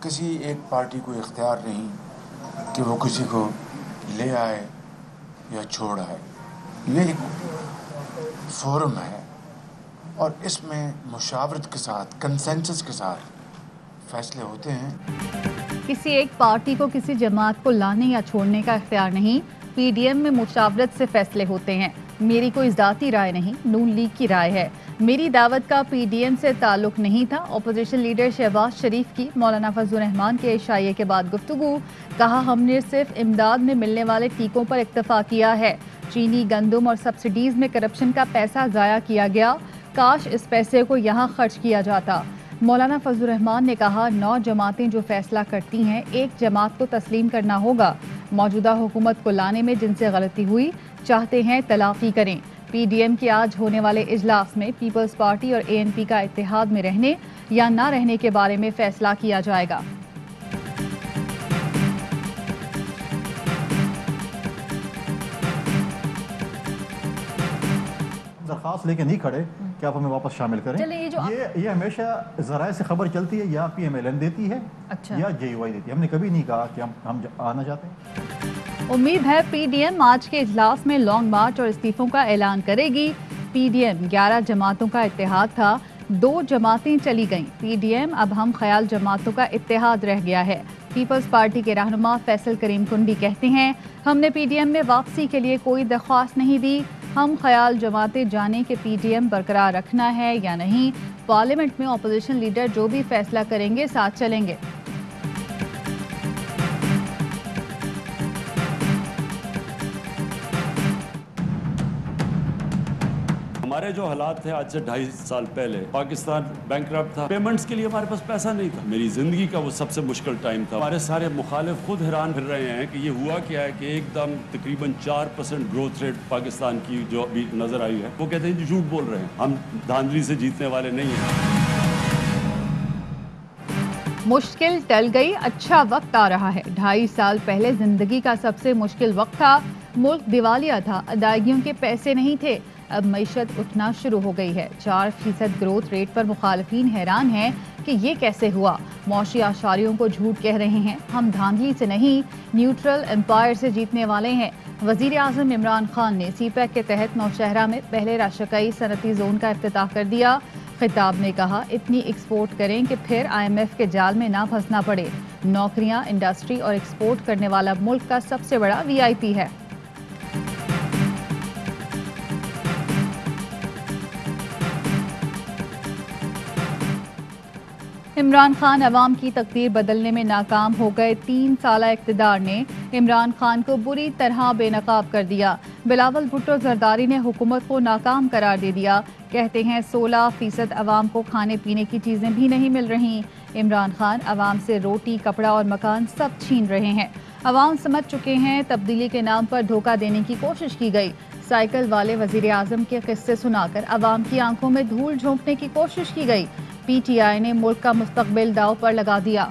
کسی ایک پارٹی کو اختیار نہیں کہ وہ کسی کو لے آئے یا چھوڑ آئے. یہ ایک فورم ہے اور اس میں مشاورت کے ساتھ کنسنسس کے ساتھ فیصلے ہوتے ہیں. کسی ایک پارٹی کو کسی جماعت کو لانے یا چھوڑنے کا اختیار نہیں. پی ڈی ایم میں مشاورت سے فیصلے ہوتے ہیں. میری کوئی ذاتی رائے نہیں، نون لیگ کی رائے ہے. میری دعوت کا پی ڈی ایم سے تعلق نہیں تھا. اپوزیشن لیڈر شہباز شریف کی مولانا فضل الرحمان کے عشائیے کے بعد گفتگو. کہا ہم نے صرف امداد میں ملنے والے ٹیکوں پر اکتفا کیا ہے. چینی، گندم اور سبسڈیز میں کرپشن کا پیسہ ضائع کیا گیا. کاش اس پیسے کو یہاں خرچ کیا جاتا. مولانا فضل الرحمان نے کہا 9 جماعتیں جو فیصلہ کرتی ہیں ایک جماعت کو تسلیم کرنا ہوگا. موجودہ حکومت کو لانے میں جن سے غلطی ہوئی چاہتے ہیں تلافی کریں. پی ڈی ایم کے آج ہونے والے اجلاس میں پیپلز پارٹی اور اے این پی کا اتحاد میں رہنے یا نہ رہنے کے بارے میں فیصلہ کیا جائے گا. درخواست لے کے نہیں کھڑے کہ آپ ہمیں واپس شامل کریں. یہ ہمیشہ ذرائع سے خبر چلتی ہے یا پی ایم ایل این دیتی ہے یا جے یو آئی دیتی ہے. ہم نے کبھی نہیں کہا کہ ہم آنا چاہتے ہیں. امید ہے پی ڈی ایم آج کے اجلاس میں لانگ مارچ اور استعفوں کا اعلان کرے گی. پی ڈی ایم 11 جماعتوں کا اتحاد تھا، 2 جماعتیں چلی گئیں. پی ڈی ایم اب ہم خیال جماعتوں کا اتحاد رہ گیا ہے. پیپلز پارٹی کے رہنما فیصل کریم کنڈی کہتے ہیں ہم نے پی ڈی ایم میں واپسی کے لیے کوئی درخواست نہیں دی. ہم خیال جماعتیں جانیں کہ پی ڈی ایم برقرار رکھنا ہے یا نہیں. پارلیمنٹ میں اپوزیشن لیڈر جو بھی فیصلہ کریں گے ساتھ چلیں گے. ہمارے جو حالات تھے آج سے 2.5 سال پہلے، پاکستان بینکرپٹ تھا. پیمنٹس کے لیے ہمارے پاس پیسہ نہیں تھا. میری زندگی کا وہ سب سے مشکل ٹائم تھا. ہمارے سارے مخالف خود حیران پھر رہے ہیں کہ یہ ہوا کیا ہے کہ ایک دم تقریباً 4% گروتھ ریٹ پاکستان کی جو ابھی نظر آئی ہے. وہ کہتے ہیں جو جھوٹ بول رہے ہیں، ہم دھاندلی سے جیتنے والے نہیں ہیں. مشکل ٹل گئی، اچھا وقت آ رہا ہے. 2.5 سال پہلے زندگی کا سب سے مشکل وقت تھا. ملک دیوالیہ تھا، ادائیگیوں کے پیسے نہیں تھے. اب معیشت اٹھنا شروع ہو گئی ہے. 4% گروتھ ریٹ پر مخالفین حیران ہیں کہ یہ کیسے ہوا. معاشی اشاریوں کو جھوٹ کہہ رہے ہیں. ہم دھاندلی سے نہیں، نیوٹرل امپائر سے جیتنے والے ہیں. وزیر اعظم عمران خان نے سی پیک کے تحت نوشہرہ میں پہلے راشقئی صنعتی زون کا افتتاح کر دیا. خطاب میں کہا اتنی ایکسپورٹ کریں کہ پھر آئی ایم ایف کے جال میں نہ پھنسنا پڑے. نوکریاں، انڈسٹری اور ایکسپورٹ کرنے والا ملک کا سب سے بڑا وی آئی پی ہے. عمران خان عوام کی تقدیر بدلنے میں ناکام ہو گئے. 3 سالہ اقتدار نے عمران خان کو بری طرح بے نقاب کر دیا. بلاول بھٹو زرداری نے حکومت کو ناکام قرار دے دیا. کہتے ہیں 16% عوام کو کھانے پینے کی چیزیں بھی نہیں مل رہی. عمران خان عوام سے روٹی، کپڑا اور مکان سب چھین رہے ہیں. عوام سمجھ چکے ہیں تبدیلی کے نام پر دھوکہ دینے کی کوشش کی گئی. سائیکل والے وزیر اعظم کے قصے سنا کر عوام کی آنکھوں میں دھول جھونکنے کی کوشش کی گئی. پی ٹی آئی نے ملک کا مستقبل داؤ پر لگا دیا.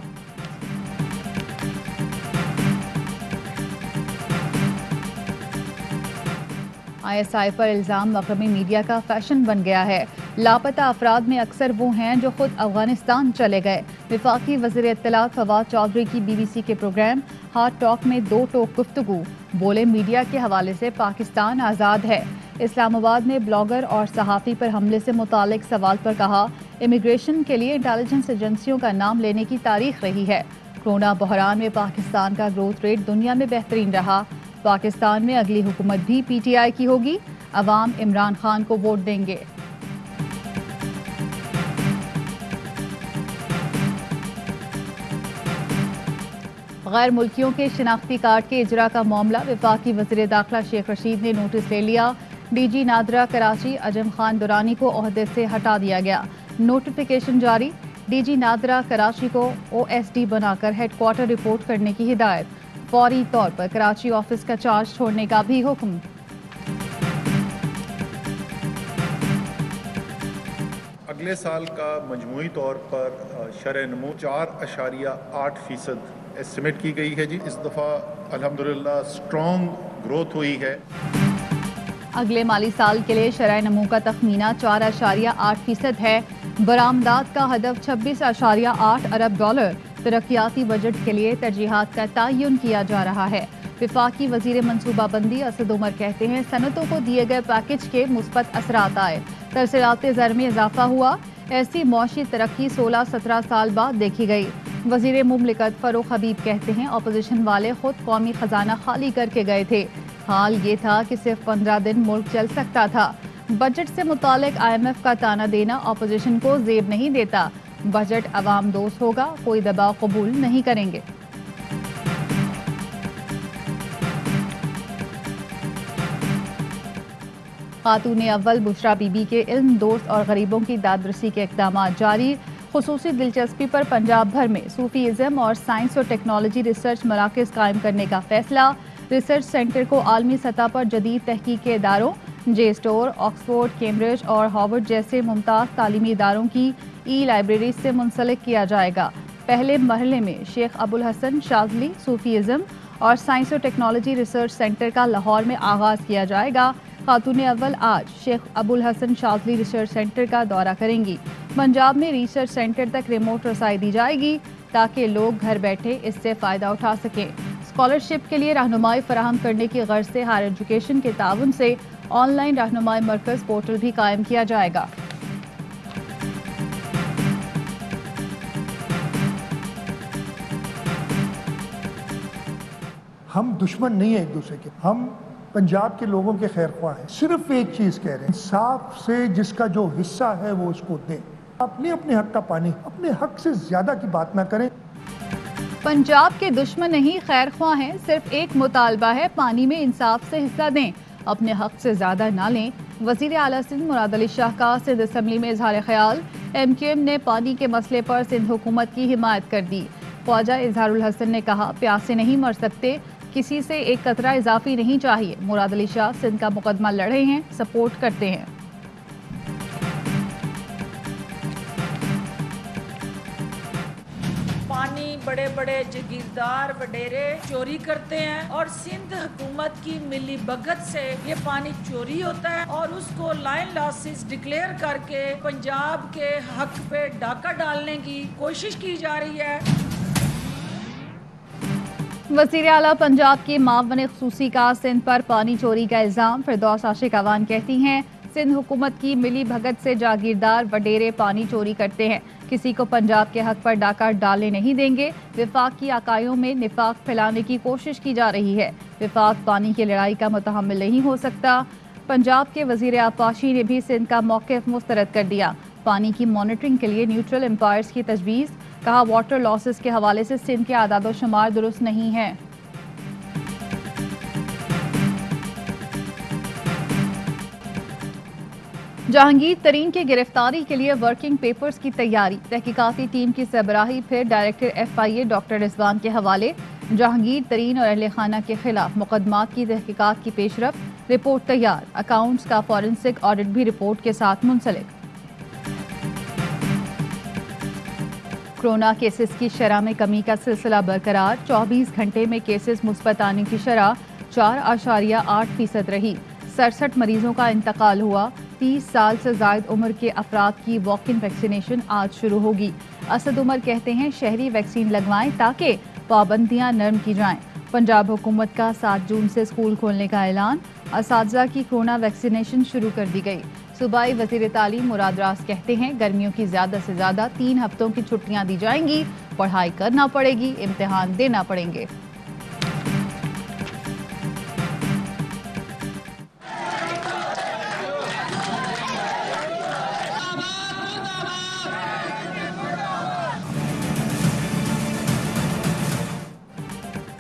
آئی ایس آئی پر الزام مغربی میڈیا کا فیشن بن گیا ہے. لاپتہ افراد میں اکثر وہ ہیں جو خود افغانستان چلے گئے. وفاقی وزیر اطلاعات فواد چودھری کی بی بی سی کے پروگرام ہارٹ ٹاک میں 2 ٹوک گفتگو. بولے میڈیا کے حوالے سے پاکستان آزاد ہے. اسلام آباد میں بلاگر اور صحافی پر حملے سے متعلق سوال پر کہا امیگریشن کے لیے انٹیلیجنس ایجنسیوں کا نام لینے کی تاریخ رہی ہے. کورونا بحران میں پاکستان کا گروتھ ریٹ دنیا میں بہترین رہا. پاکستان میں اگلی حکومت بھی پی ٹی آئی کی ہوگی. عوام عمران خان کو ووٹ دیں گے. غیر ملکیوں کے شناختی کارڈ کے اجرا کا معاملہ. وفاقی وزیر داخلہ شیخ رشید نے نوٹس لے لیا. ڈی جی نادرہ کراچی اجم خان درانی کو عہدے سے ہٹا دیا گیا. نوٹیفیکیشن جاری. ڈی جی نادرہ کراچی کو او ایس ڈی بنا کر ہیڈ کوارٹر رپورٹ کرنے کی ہدایت. فوری طور پر کراچی آفس کا چارج چھوڑنے کا بھی حکم. اگلے سال کا مجموعی طور پر شرح نمو 4.8% ایسٹیمیٹ کی گئی ہے. اس دفعہ الحمدللہ اسٹرانگ گروتھ ہوئی ہے. اگلے مالی سال کے لیے شرح نمو کا تخمینہ 4.8% ہے. برآمدات کا ہدف $26.8 ارب. ترقیاتی بجٹ کے لیے ترجیحات کا تعین کیا جا رہا ہے۔ وفاقی وزیر منصوبہ بندی اسد عمر کہتے ہیں صنعتوں کو دیے گئے پیکج کے مثبت اثرات آئے، ترسیلات زر میں اضافہ ہوا، ایسی معاشی ترقی 16-17 سال بعد دیکھی گئی۔ وزیر مملکت فروخ حبیب کہتے ہیں اپوزیشن والے خود قومی خزانہ خالی کر کے گئے تھے، حال یہ تھا کہ صرف 15 دن ملک چل سکتا تھا۔ بجٹ سے متعلق IMF کا تانا دینا اپوزیشن کو زیب نہیں دیتا، بجٹ عوام دوست ہوگا، کوئی دباؤ قبول نہیں کریں گے۔ خاتون اول بشرا بی بی کے علم دوست اور غریبوں کی دادرسی کے اقدامات جاری، خصوصی دلچسپی پر پنجاب بھر میں صوفی ازم اور سائنس اور ٹیکنالوجی ریسرچ مراکز قائم کرنے کا فیصلہ، ریسرچ سینٹر کو عالمی سطح پر جدید تحقیق کے اداروں جے اسٹور، آکسفورڈ، کیمبرج اور ہارورڈ جیسے ممتاز تعلیمی اداروں کی ای لائبریری سے منسلک کیا جائے گا۔ پہلے مرحلے میں شیخ ابوالحسن شاذلی صوفی ازم اور سائنس اور ٹیکنالوجی ریسرچ سینٹر کا لاہور میں آغاز کیا جائے گا۔ خاتون اول آج شیخ ابوالحسن شاذلی ریسرچ سینٹر کا دورہ کریں گی۔ پنجاب میں ریسرچ سینٹر تک ریموٹ رسائی دی جائے گی تاکہ لوگ گھر بیٹھے اس سے فائدہ اٹھا سکیں۔ اسکالرشپ کے لیے رہنمائی فراہم کرنے کی غرض سے ہائر ایجوکیشن کے تعاون سے آن لائن رہنمائی مرکز پورٹل بھی قائم کیا جائے گا۔ ہم دشمن نہیں ہیں ایک دوسرے کے، ہم پنجاب کے لوگوں کے خیر خواہ ہیں۔ صرف ایک چیز کہہ رہے ہیں، انصاف سے جس کا جو حصہ ہے وہ اس کو دیں، اپنے حق کا پانی، اپنے حق سے زیادہ کی بات نہ کریں۔ پنجاب کے دشمن نہیں خیر خواہ ہیں، صرف ایک مطالبہ ہے پانی میں انصاف سے حصہ دیں، اپنے حق سے زیادہ نہ لیں۔ وزیر اعلیٰ سندھ مراد علی شاہ کا سندھ اسمبلی میں اظہار خیال، MQM نے پانی کے مسئلے پر سندھ حکومت کی حمایت کر دی۔ خواجہ اظہار الحسن نے کہا پیاسے نہیں مر سکتے، کسی سے ایک قطرہ اضافی نہیں چاہیے۔ مراد علی شاہ سندھ کا مقدمہ لڑے ہیں، سپورٹ کرتے ہیں۔ پانی بڑے بڑے جگیردار وڈیرے چوری کرتے ہیں اور سندھ حکومت کی ملی بھگت سے یہ پانی چوری ہوتا ہے اور اس کو لائن لاسز ڈکلیئر کر کے پنجاب کے حق پہ ڈاکہ ڈالنے کی کوشش کی جا رہی ہے۔ وزیر اعلیٰ پنجاب کے معاون خصوصی کا سندھ پر پانی چوری کا الزام، فردوس عاشق اعوان کہتی ہیں سندھ حکومت کی ملی بھگت سے جاگیردار وڈیرے پانی چوری کرتے ہیں، کسی کو پنجاب کے حق پر ڈاکہ ڈالنے نہیں دیں گے۔ وفاق کی عقائدوں میں نفاق پھیلانے کی کوشش کی جا رہی ہے، وفاق پانی کی لڑائی کا متحمل نہیں ہو سکتا۔ پنجاب کے وزیر آبپاشی نے بھی سندھ کا موقف مسترد کر دیا، پانی کی مانیٹرنگ کے لیے نیوٹرل امپائرز کی تجویز، کہا واٹر لاسز کے حوالے سے سندھ کے اعداد و شمار درست نہیں ہیں۔ جہانگیر ترین کی گرفتاری کے لیے ورکنگ پیپرز کی تیاری، تحقیقاتی ٹیم کی سربراہی پھر ڈائریکٹر FIA ڈاکٹر رضوان کے حوالے۔ جہانگیر ترین اور اہل خانہ کے خلاف مقدمات کی تحقیقات کی پیش رفت، رپورٹ تیار، اکاؤنٹس کا فورنسک آڈٹ بھی رپورٹ کے ساتھ منسلک۔ کورونا کیسز کی شرح میں کمی کا سلسلہ برقرار، 24 گھنٹے میں کیسز مثبت آنے کی شرح 4.8% رہی، 67 مریضوں کا انتقال ہوا۔ 30 سال سے زائد عمر کے افراد کی واک ان ویکسینیشن آج شروع ہوگی۔ اسد عمر کہتے ہیں شہری ویکسین لگوائیں تاکہ پابندیاں نرم کی جائیں۔ پنجاب حکومت کا 7 جون سے اسکول کھولنے کا اعلان، اساتذہ کی کورونا ویکسینیشن شروع کر دی گئی۔ صوبائی وزیر تعلیم مراد راز کہتے ہیں گرمیوں کی زیادہ سے زیادہ 3 ہفتوں کی چھٹیاں دی جائیں گی، پڑھائی کرنا پڑے گی، امتحان دینا پڑیں گے۔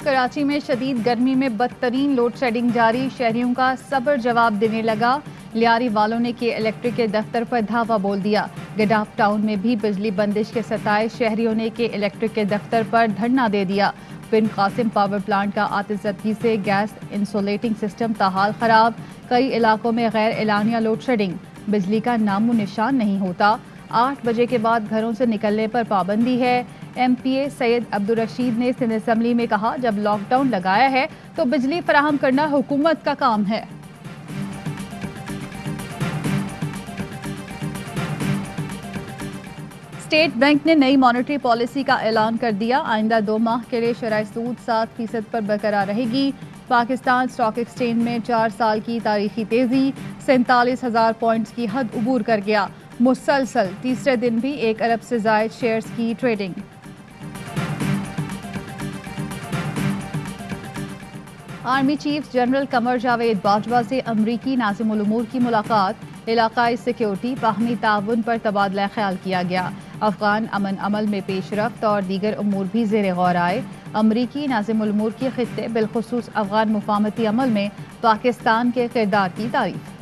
کراچی میں شدید گرمی میں بدترین لوڈ شیڈنگ جاری، شہریوں کا صبر جواب دینے لگا، لیاری والوں نے کے الیکٹرک کے دفتر پر دھاوا بول دیا۔ گڈاف ٹاؤن میں بھی بجلی بندش کے ستائے شہریوں نے کے الیکٹرک کے دفتر پر دھرنا دے دیا۔ بن قاسم پاور پلانٹ کا آتش زدگی سے گیس انسولیٹنگ سسٹم تاحال خراب، کئی علاقوں میں غیر اعلانیہ لوڈ شیڈنگ، بجلی کا نام و نشان نہیں ہوتا۔ 8 بجے کے بعد گھروں سے نکلنے پر پابندی ہے۔ MPA سید عبدالرشید نے سندھ اسمبلی میں کہا جب لاک ڈاؤن لگایا ہے تو بجلی فراہم کرنا حکومت کا کام ہے۔ اسٹیٹ بینک نے نئی مانیٹری پالیسی کا اعلان کر دیا. آئندہ 2 ماہ کے لیے شرح سود 7% پر برقرار رہے گی. پاکستان اسٹاک ایکسچینج میں 4 سال کی تاریخی تیزی 47,000 پوائنٹس کی حد عبور کر گیا. مسلسل تیسرے دن بھی 1 ارب سے زائد شیئرز کی trading. Army chief general Qamar Javed Bajwa سے امریکی ناظم الامور کی ملاقات. علاقائی سیکیورٹی باہمی تعاون پر تبادلہ خیال کیا گیا. افغان امن عمل میں پیش رفت اور دیگر امور بھی زیر غور آئے. امریکی ناظم الامور کی خطے بالخصوص افغان مفاہمتی عمل میں پاکستان کے کردار کی تعریف.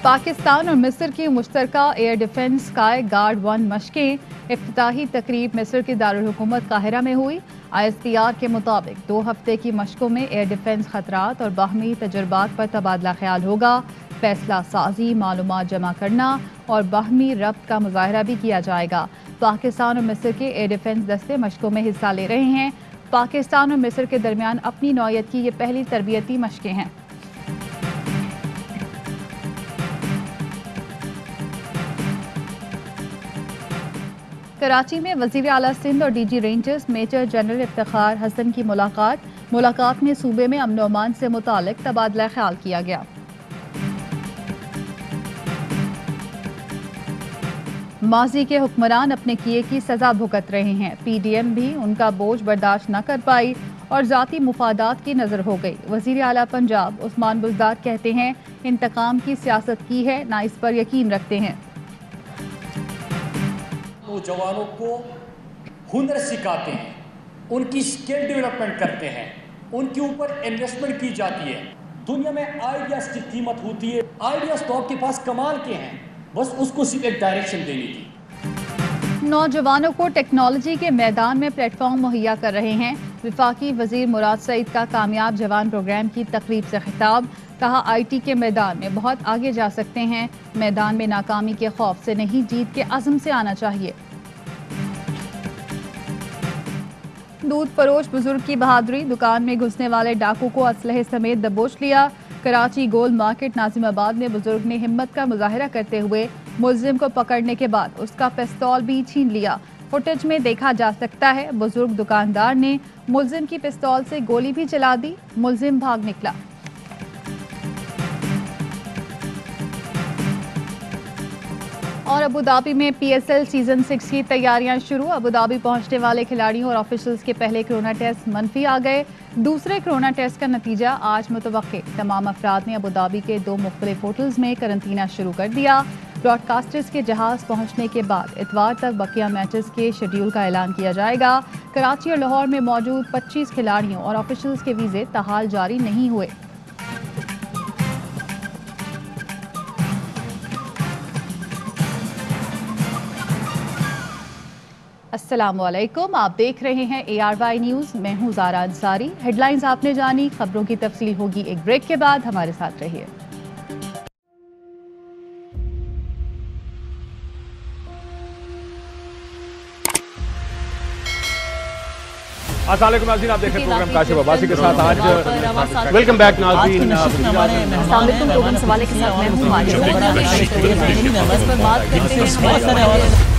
پاکستان اور مصر کی مشترکہ ایئر ڈیفنس اسکائی گارڈ 1 مشقیں. افتتاحی تقریب مصر کے دارالحکومت قاہرہ میں ہوئی. ISPR کے مطابق 2 ہفتے کی مشقوں میں ایئر ڈیفنس خطرات اور باہمی تجربات پر تبادلہ خیال ہوگا. فیصلہ سازی، معلومات جمع کرنا اور باہمی ربط کا مظاہرہ بھی کیا جائے گا. پاکستان اور مصر کے ایئر ڈیفنس دستے مشقوں میں حصہ لے رہے ہیں. پاکستان اور مصر کے درمیان اپنی نوعیت کی یہ پہلی تربیتی مشقیں ہیں. کراچی میں وزیر اعلیٰ سندھ اور DG rangers major general Iftikhar Hasan کی ملاقات میں صوبے میں امن و امان سے متعلق تبادلہ خیال کیا گیا. ماضی کے حکمران اپنے کیے کی سزا بھگت رہے ہیں. PDM بھی ان کا بوجھ برداشت نہ کر پائی اور ذاتی مفادات کی نظر ہو گئی. وزیر اعلیٰ پنجاب عثمان بزدار کہتے ہیں انتقام کی سیاست کی ہے، نہ اس پر یقین رکھتے ہیں. نوجوانوں کو ہنر سکھاتے ہیں، ان کی اسکل ڈیولپمنٹ کرتے ہیں، ان کے اوپر انویسٹمنٹ کی جاتی ہے. دنیا میں آئیڈیاز کی قیمت ہوتی ہے. آئیڈیاز تو آپ کے پاس کمال کے ہیں، بس اس کو صرف ایک ڈائریکشن دینی تھی. نوجوانوں کو ٹیکنالوجی کے میدان میں پلیٹ فارم مہیا کر رہے ہیں. وفاقی وزیر مراد سعید کا کامیاب جوان پروگرام کی تقریب سے خطاب. کہا IT کے میدان میں بہت آگے جا سکتے ہیں. میدان میں ناکامی کے خوف سے نہیں، جیت کے عزم سے آنا چاہیے. دودھ فروش بزرگ کی بہادری. دکان میں گھسنے والے ڈاکو کو اسلحے سمیت دبوچ لیا. کراچی گول مارکیٹ ناظم آباد میں بزرگ نے ہمت کا مظاہرہ کرتے ہوئے ملزم کو پکڑنے کے بعد اس کا پستول بھی چھین لیا. فوٹیج میں دیکھا جا سکتا ہے بزرگ دکاندار نے ملزم کی پستول سے گولی بھی چلا دی. ملزم بھاگ نکلا. اور ابوظہبی میں PSL سیزن 6 کی تیاریاں شروع. ابوظہبی پہنچنے والے کھلاڑیوں اور آفیشلز کے پہلے کرونا ٹیسٹ منفی آ گئے. دوسرے کرونا ٹیسٹ کا نتیجہ آج متوقع. تمام افراد نے ابوظہبی کے 2 مختلف ہوٹلز میں قرنطینہ شروع کر دیا. براڈ کاسٹرز کے جہاز پہنچنے کے بعد اتوار تک بقیہ میچز کے شیڈیول کا اعلان کیا جائے گا. کراچی اور لاہور میں موجود 25 کھلاڑیوں اور آفیشلز کے ویزے تاحال جاری نہیں ہوئے. السلام علیکم، آپ دیکھ رہے ہیں ARY نیوز. میں ہوں زارا انصاری. ہیڈ لائنز آپ نے جانی، خبروں کی تفصیل ہوگی ایک بریک کے بعد. ہمارے ساتھ رہیے. السلام علیکم ناظرین، آپ دیکھ رہے ہیں پروگرام کاشف عباسی کے ساتھ. آج ویلکم بیک ناظرین. السلام علیکم. 2 سوالے کے ساتھ میں ہوں